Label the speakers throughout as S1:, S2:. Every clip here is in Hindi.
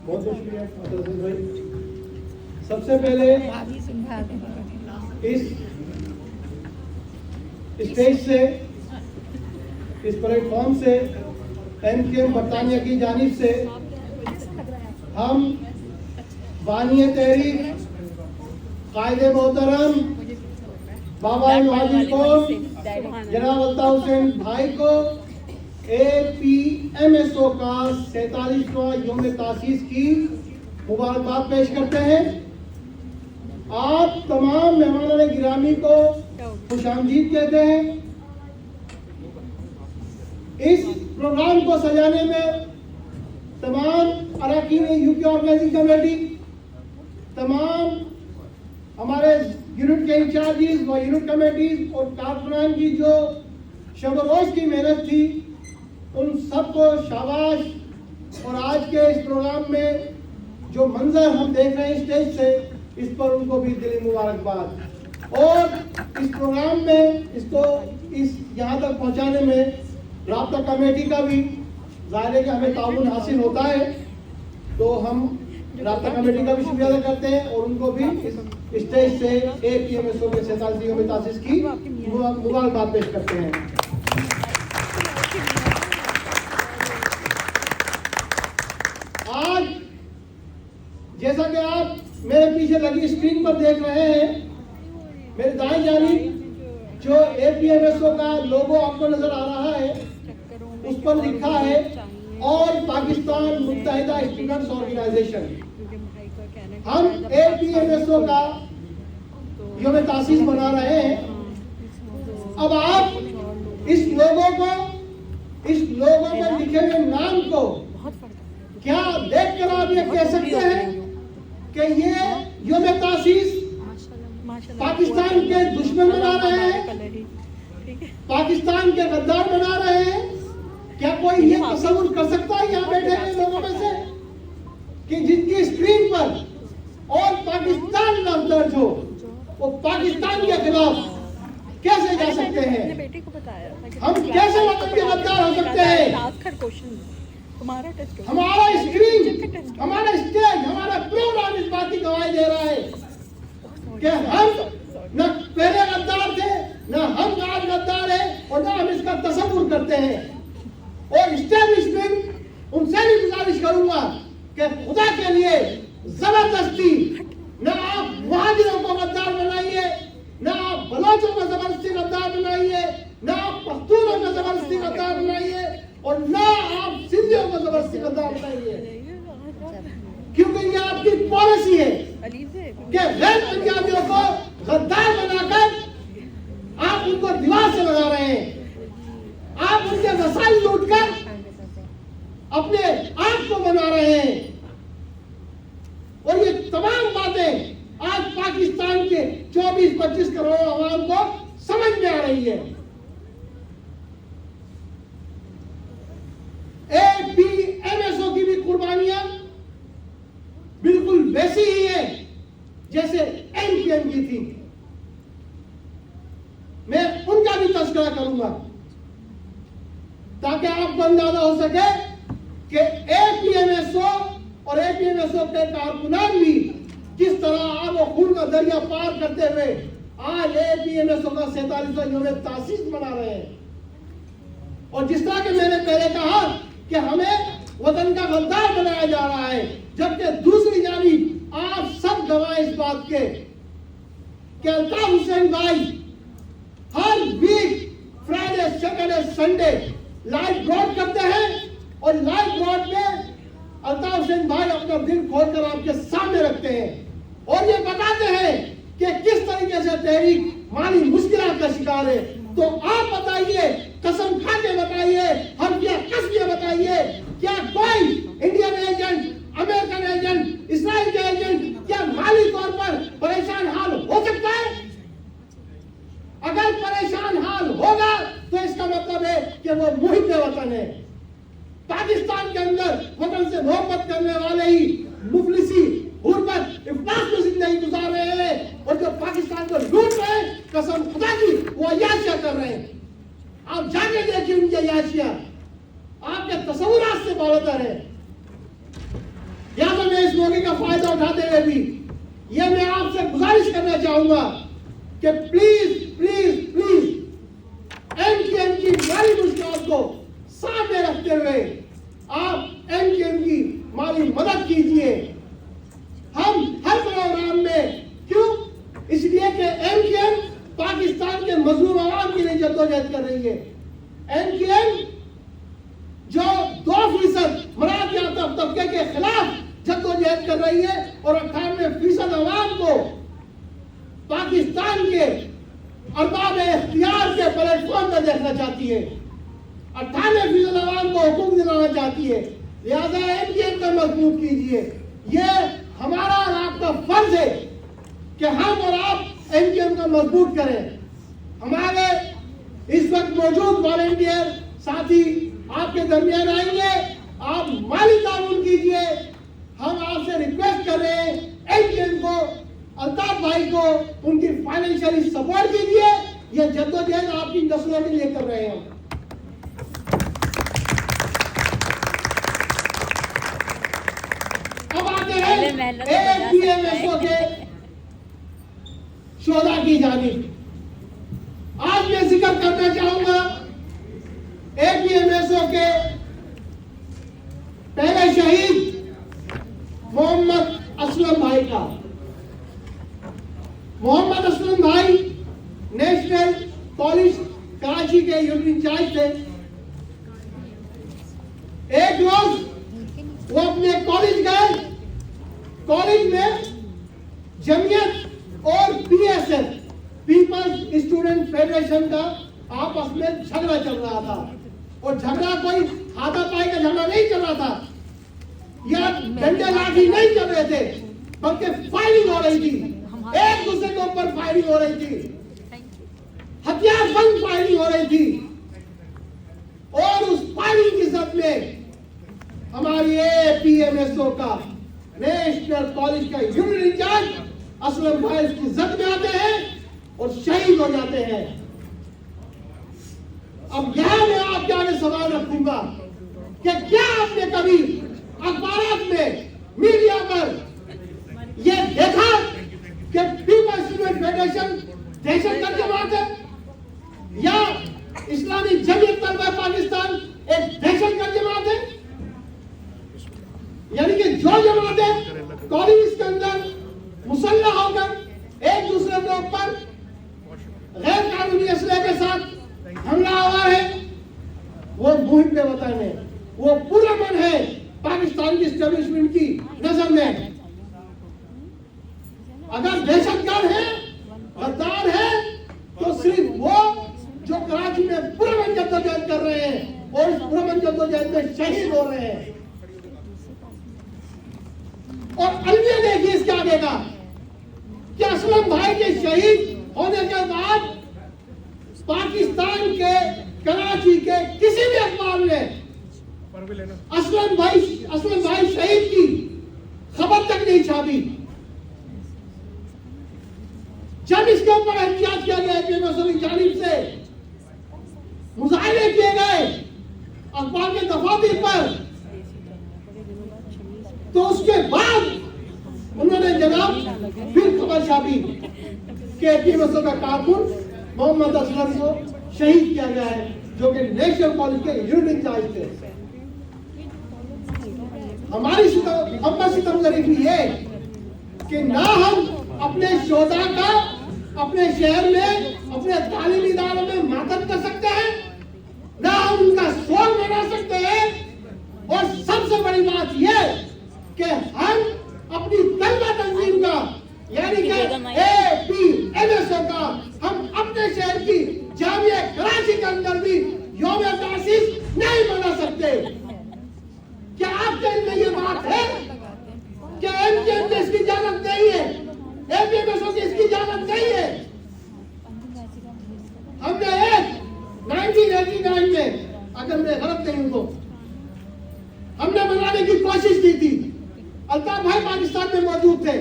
S1: बहुत बहुत शुक्रिया भाई। सबसे पहले इस स्टेज से, इस प्लेटफॉर्म से एमकेएम बरतानिया की जानिब से हम बानिए तहरीक कायदे मोहतरम बाबा नवाजुल कौम जनाब अल्ताफ हुसैन भाई को APMSO का 47वां यौम तासीस की मुबारकबाद पेश करते हैं। आप तमाम मेहमानान गिरामी को खुशामदीद कहते हैं। इस प्रोग्राम को सजाने में तमाम अरकान यूके ऑर्गेनाइजिंग कमेटी, तमाम हमारे यूनिट के इंचार्जेस व यूनिट कमेटीज और कारकुनान की जो शब रोज की मेहनत थी, उन सबको शाबाश। और आज के इस प्रोग्राम में जो मंजर हम देख रहे हैं स्टेज से, इस पर उनको भी दिली मुबारकबाद। और इस प्रोग्राम में इसको इस यहाँ तक पहुँचाने में राब्ता कमेटी का भी ज़ाहिर है कि हमें ताउन हासिल होता है, तो हम राब्ता कमेटी का भी शुक्रिया अदा करते हैं और उनको भी इस स्टेज से APMSO के 47वीं यौम तासीस की मुबारकबाद पेश करते हैं। आज जैसा कि आप मेरे पीछे लगी स्क्रीन पर देख रहे हैं, मेरे दाएं जानिब जो APMSO का लोगो आपको नजर आ रहा है, उस पर लिखा है ऑल पाकिस्तान मुत्तहिदा स्टूडेंट्स ऑर्गेनाइजेशन। हम APMSO का यौम तासीस बना रहे हैं। अब आप इस लोगो में लिखे हुए नाम को क्या देखकर आप ये कह सकते हैं कि ये यौम तासीस पाकिस्तान के दुश्मन बना रहे हैं, पाकिस्तान के गद्दार बना रहे हैं? क्या कोई ये तस्वीर कर सकता है यहाँ बैठे हुए लोगों में से कि जिनकी स्क्रीन पर और पाकिस्तान नाम दर्ज हो, वो पाकिस्तान के खिलाफ कैसे जा सकते हैं? हम कैसे वतन के गद्दार हो सकते हैं? हमारा स्क्रीन, हमारा स्टेज, हमारा प्रोग्राम इस बात की गवाही दे रहा है कि हम न पहले गद्दार थे, न हम आज गद्दार हैं और न हम इसका तस्वुर करते हैं। और इस्टेब्लिशमेंट उनसे भी गुजारिश करूंगा कि खुदा के लिए जबरदस्ती न आप मुहाजिरों को गद्दार बनाइए, न आप बलोचों को जबरदस्ती गद्दार बनाइए, न आप पख्तूनों को जबरदस्ती गद्दार बनाइए और न आप सिंधियों को जबरदस्ती गद्दार बनाइए, क्योंकि ये आपकी पॉलिसी है कि गैर पंजाबियों को गद्दार बनाकर आप उनको दीवार से लगा रहे हैं, आप उनके वसाइल लूटकर अपने आप को बना रहे हैं। और ये तमाम बातें आज पाकिस्तान के 24-25 करोड़ आवाम को समझ में आ रही है। APMSO की भी कुर्बानियां बिल्कुल वैसी ही है जैसे MKM की थी। मैं उनका भी तस्करा करूंगा ताकि आपको अंदाजा हो सके कि APMSO और APMSO के कारकुनान भी किस तरह आग और खून का दरिया पार करते हुए आज APMSO का 47वां यौम तासीस मना रहे हैं। और जिस तरह के मैंने पहले कहा कि हमें वतन का गद्दार बनाया जा रहा है, जबकि दूसरी जानिब आप सब गवाह इस बात के कि अल्ताफ हुसैन भाई हर week Friday, Saturday, Sunday live broad करते हैं और लाइव ब्रॉड में अल्ताफ हुसैन भाई अपना दिल खोलकर आपके सामने रखते हैं और ये बताते हैं कि किस तरीके से तहरीक माली मुश्किलात का शिकार है। तो आप बताइए, कसम खा के बताइए, हल्फिया कस के बताइए, क्या कोई Indian agent, American agent, Israel के एजेंट क्या माली तौर पर परेशान हाल हो सकता है? अगर परेशान हाल होगा तो इसका मतलब है कि वो मुहिब वतन है। पाकिस्तान के अंदर वतन से मोहब्बत करने वाले ही मुफलिसी, गुर्बत, इफ्लास में जिंदगी गुजार रहे हैं और जो पाकिस्तान को लूट रहे हैं, कसम खुदा की वो अय्याशियां कर रहे हैं। आप जाके देखिए उनकी अय्याशियां, आपके तस्वुरात से बावतर है। इस मौके का फायदा उठाते हुए भी ये मैं आपसे गुजारिश करना चाहूंगा कि प्लीज प्लीज प्लीज एमकेएम की माली मुश्किल को सामने रखते हुए आप एमकेएम की माली मदद कीजिए। हम हर प्रोग्राम में, क्यों? इसलिए कि एमकेएम पाकिस्तान के मजलूम आवाम के लिए जद्दोजहद कर रही है। एमकेएम जो 2% मराठी तबके के खिलाफ जद्दोजहद कर रही है और 98% अवाम को पाकिस्तान के अरबाब इख्तियार के प्लेटफॉर्म पर देखना चाहती है। 98% अवाम को हुकूक दिलाना चाहती है। लिहाजा एमकेएम को मजबूत कीजिए। ये हमारा और आपका फर्ज है कि हम और आप एमकेएम को मजबूत करें। हमारे इस वक्त मौजूद वॉलंटियर साथी आपके दरमियान आएंगे, आप माली ताउन कीजिए। हम आपसे रिक्वेस्ट कर रहे हैं एमकेएम को, अल्ताफ भाई को उनकी फाइनेंशियली सपोर्ट कीजिए। ये जद्दोजहद आपकी नस्लों के लिए कर रहे हैं। अब आते हैं एपीएमएसओ के शोधा की जानिब। आज मैं जिक्र करना चाहूंगा एपीएमएसओ के पहले शहीद मोहम्मद असलम भाई का। मोहम्मद असलम भाई नेशनल कॉलेज कराची के यूनिट इंचार्ज थे। एक रोज वो अपने कॉलेज गए। कॉलेज में जमीयत और पीएसएफ, पीपल्स स्टूडेंट फेडरेशन का आपस में झगड़ा चल रहा था। और झगड़ा कोई हाथापाई का झगड़ा नहीं चल रहा था या डंडे लाठी नहीं चल रहे थे, बल्कि फायरिंग हो रही थी। एक दूसरे के ऊपर फायरिंग हो रही थी, हथियार बंद फायरिंग हो रही थी। और उस फायरिंग की जद में हमारी एपीएमएसओ का नेशनल कॉलेज का यूनिट इंचार्ज असलम भाई उसकी जद में आते हैं और शहीद हो जाते हैं। अब यहां मैं आपके आगे सवाल रखूंगा कि क्या आपने कभी अखबार में, मीडिया पर यह देखा कि पीपल्स स्टूडेंट फेडरेशन दहशतगर्द जमात है या इस्लामी जमीयत तलबा पाकिस्तान एक दहशतगर्द जमात है? यानी कि जो जमातें कॉलेज के अंदर मुसल्लह होकर एक दूसरे के ऊपर गैर कानूनी असले के साथ हमला हुआ है, वो मुहिम पे वतन है, वो पूरा मन है पाकिस्तान की एस्टेब्लिशमेंट की नजर में। अगर दहशतगर्द है, गद्दार है, तो सिर्फ वो जो कराची में पुरअमन जद्दोजहद कर रहे हैं और इस पुरअमन जद्दोजहद में शहीद हो रहे हैं। और अलविया देखिए इसके आगे का कि असलम भाई के शहीद होने के बाद पाकिस्तान के कराची के किसी भी अखबार में असलम भाई शहीद की खबर तक नहीं छापी। जब इसके ऊपर एहतियात किया गया की जानिब से मुजाहिरे किए गए अखबार के दफातर पर, तो उसके बाद उन्होंने जनाब फिर खबर छापी कि एपीएमएसओ का कारकुन मोहम्मद असलम को शहीद किया गया है, जो कि नेशनल कॉलेज के यूनिट इंचार्ज थे। हमारी सितमगरी भी है कि ना हम अपने शोधा का अपने शहर में, अपने तालीमी इदारों में मातम कर सकते हैं, ना हम उनका शोर मना सकते हैं। और सबसे बड़ी बात यह कि हम अपनी तलबा तंजीम का, यानी कि एपीएमएसओ का, हम अपने शहर की जामिया कराची के अंदर भी यौम तासीस नहीं मना सकते। क्या आपके में ये बात है कि एमकेएम की इसकी इजाजत नहीं है, एपीएमएसओ की इसकी इजाजत नहीं है? हमने 1989 में, अगर मैं गलत नहीं हूं तो, हमने मनाने की कोशिश की थी। अल्ताफ भाई पाकिस्तान में मौजूद थे।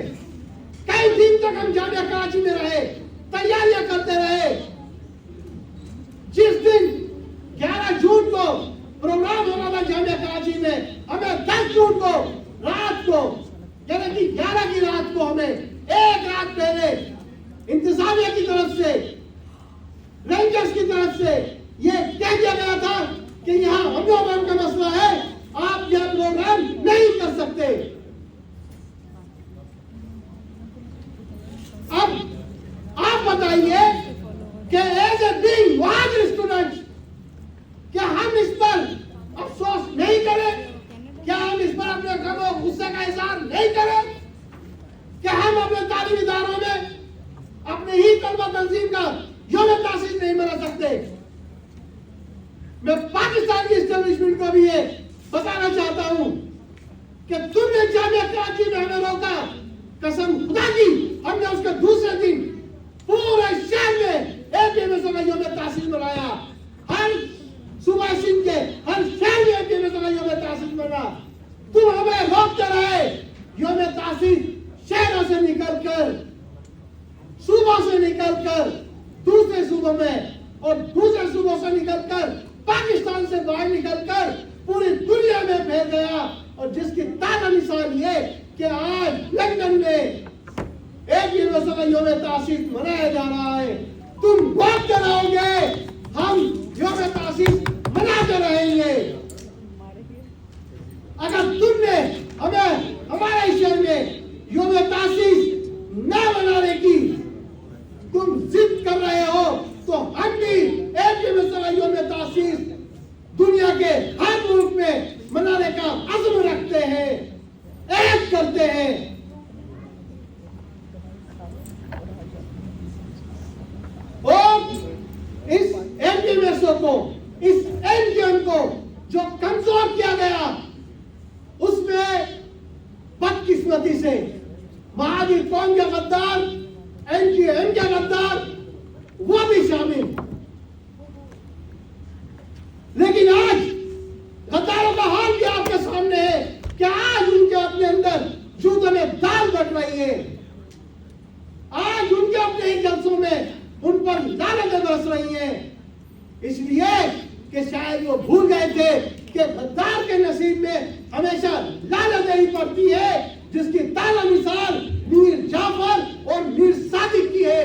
S1: कई दिन तक हम जामिया कराची में रहे, तैयारियां करते रहे। जिस दिन 11 जून को प्रोग्राम होना था जामिया कराची में, हमें 10 जून को रात को पहले इंतजामिया की तरफ से, रेंजर्स की तरफ से ये कह दिया गया था कि यहाँ हमला बम का मसला है, आप यह प्रोग्राम नहीं कर सकते। अब आप बताइए कि as a being Muhajir students, क्या हम इस पर अफसोस नहीं करें? क्या हम इस पर अपने गम और गुस्से का इजहार नहीं करें? क्या हम अपने तालीमी इदारों में अपने ही तलबा तंजीम का यौम तासीस नहीं मना सकते? मैं पाकिस्तान की एस्टेब्लिशमेंट को भी ये बताना चाहता हूं कि तुमने जामिया कराची में हमें रोका, कसम खुदा की हमने उसके दूसरे दिन पूरे शहर में एपीएमएसओ का यौम तासीस मनाया। हर सूबा सिंध के हर शहर में एपीएमएसओ का यौम तासीस मना। तुम हमें रोकते रहे। यौम तासीस शहरों से निकलकर, सूबों से निकलकर दूसरे सूबों में और दूसरे सूबों से निकलकर पाकिस्तान से बाहर निकलकर पूरी दुनिया में फैल गया। और जिसकी ताजा मिसाल ये कि आज लंदन में एपीएमएसओ का यौम तासीस मनाया जा रहा है। तुम रोकते रहोगे, हम यौम तासीस मनाते रहेंगे। अगर तुमने हमें हमारे शहर में यौम तासीस न मनाने की तुम जिद कर रहे हो, तो हम भी एपीएमएसओ का यौम तासीस दुनिया के हर मुल्क में मनाने का अज़्म रखते हैं, ऐद करते हैं। और इस एपीएमएसओ को, इस एनजीएम को जो कमजोर किया गया, उसमें बदकिस्मती से महावीर कौम के गद्दार, एनजीएम के गद्दार वो भी शामिल। लेकिन आज गद्दारों का हाल भी आपके सामने है कि आज उनके अपने अंदर जूतों में दाल बट रही है। आज उनके अपने ही जलसों में उन पर लानतें बरस रही हैं, इसलिए कि शायद वो भूल गए थे कि गद्दार के नसीब में हमेशा लानतें ही पड़ती है, जिसकी ताजा मिसाल मीर जाफर और मीर सादिक की है,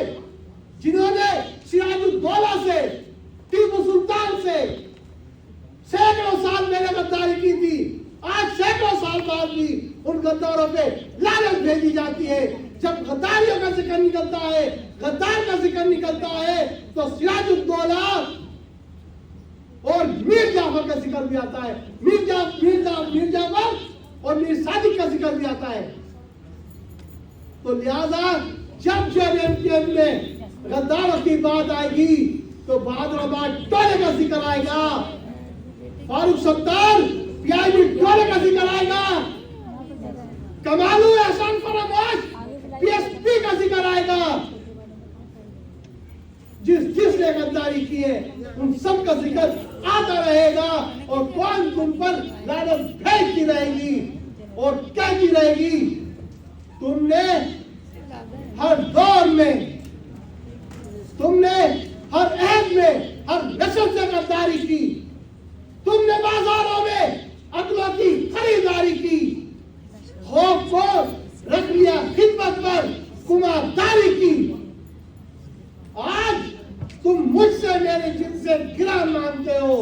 S1: जिन्होंने सिराजुद्दौला से, टीपू सुल्तान से सैकड़ों साल पहले गद्दारी की थी। आज सैकड़ों साल बाद भी उन गद्दारों पे लानत भेजी जाती है। जब गद्दारियों का जिक्र निकलता है, गद्दार का जिक्र निकलता है, तो सिराजुद्दौला और मीर जाफर का जिक्र भी आता है। मीर जाफर और मीर सादिक का जिक्र भी आता है। तो लिहाजा जब जेएमटीएम में गद्दारों की बात आएगी तो बहादुराबाद टोले का जिक्र आएगा, फारूक सत्तार पीआईबी टोले का जिक्र आएगा, कमालू एहसान फरामोश पीएसपी का जिक्र आएगा। जिसने गद्दारी की है उन सब का जिक्र आता रहेगा और कौन तुम पर लानत भेजती रहेगी और कहती रहेगी, तुमने हर दौर में, तुमने हर अहद में, हर नस्ल से गद्दारी की, तुमने बाजारों में अगलों की खरीदारी की, खौफ को रख लिया खिदमत पर कुमारदारी की। आज तुम मुझसे मेरे जिनसे गिरा मांगते हो,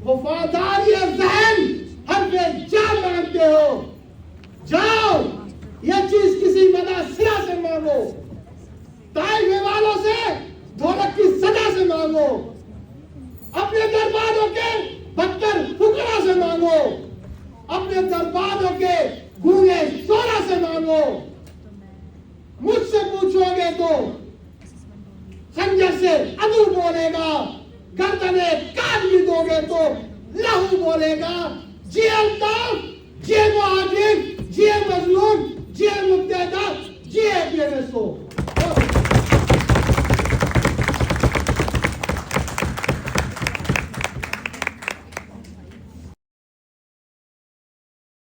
S1: वफादारी जहन हर पे जान मांगते हो। जाओ ये चीज किसी मदासिया से मांगो, ताइफ वालों से ढोलक की सजा से मांगो, अपने दरबारों के बदतर फुकरा से मांगो, अपने दरबारों के गूंगे सोना से मांगो। मुझसे पूछोगे तो खंजर से अदू बोलेगा, गर्दने काट भी दोगे तो लहू बोलेगा। जिए अल्ताफ, जिए मुहाजिर, जिए मजलूम, जिए मुब्तदा।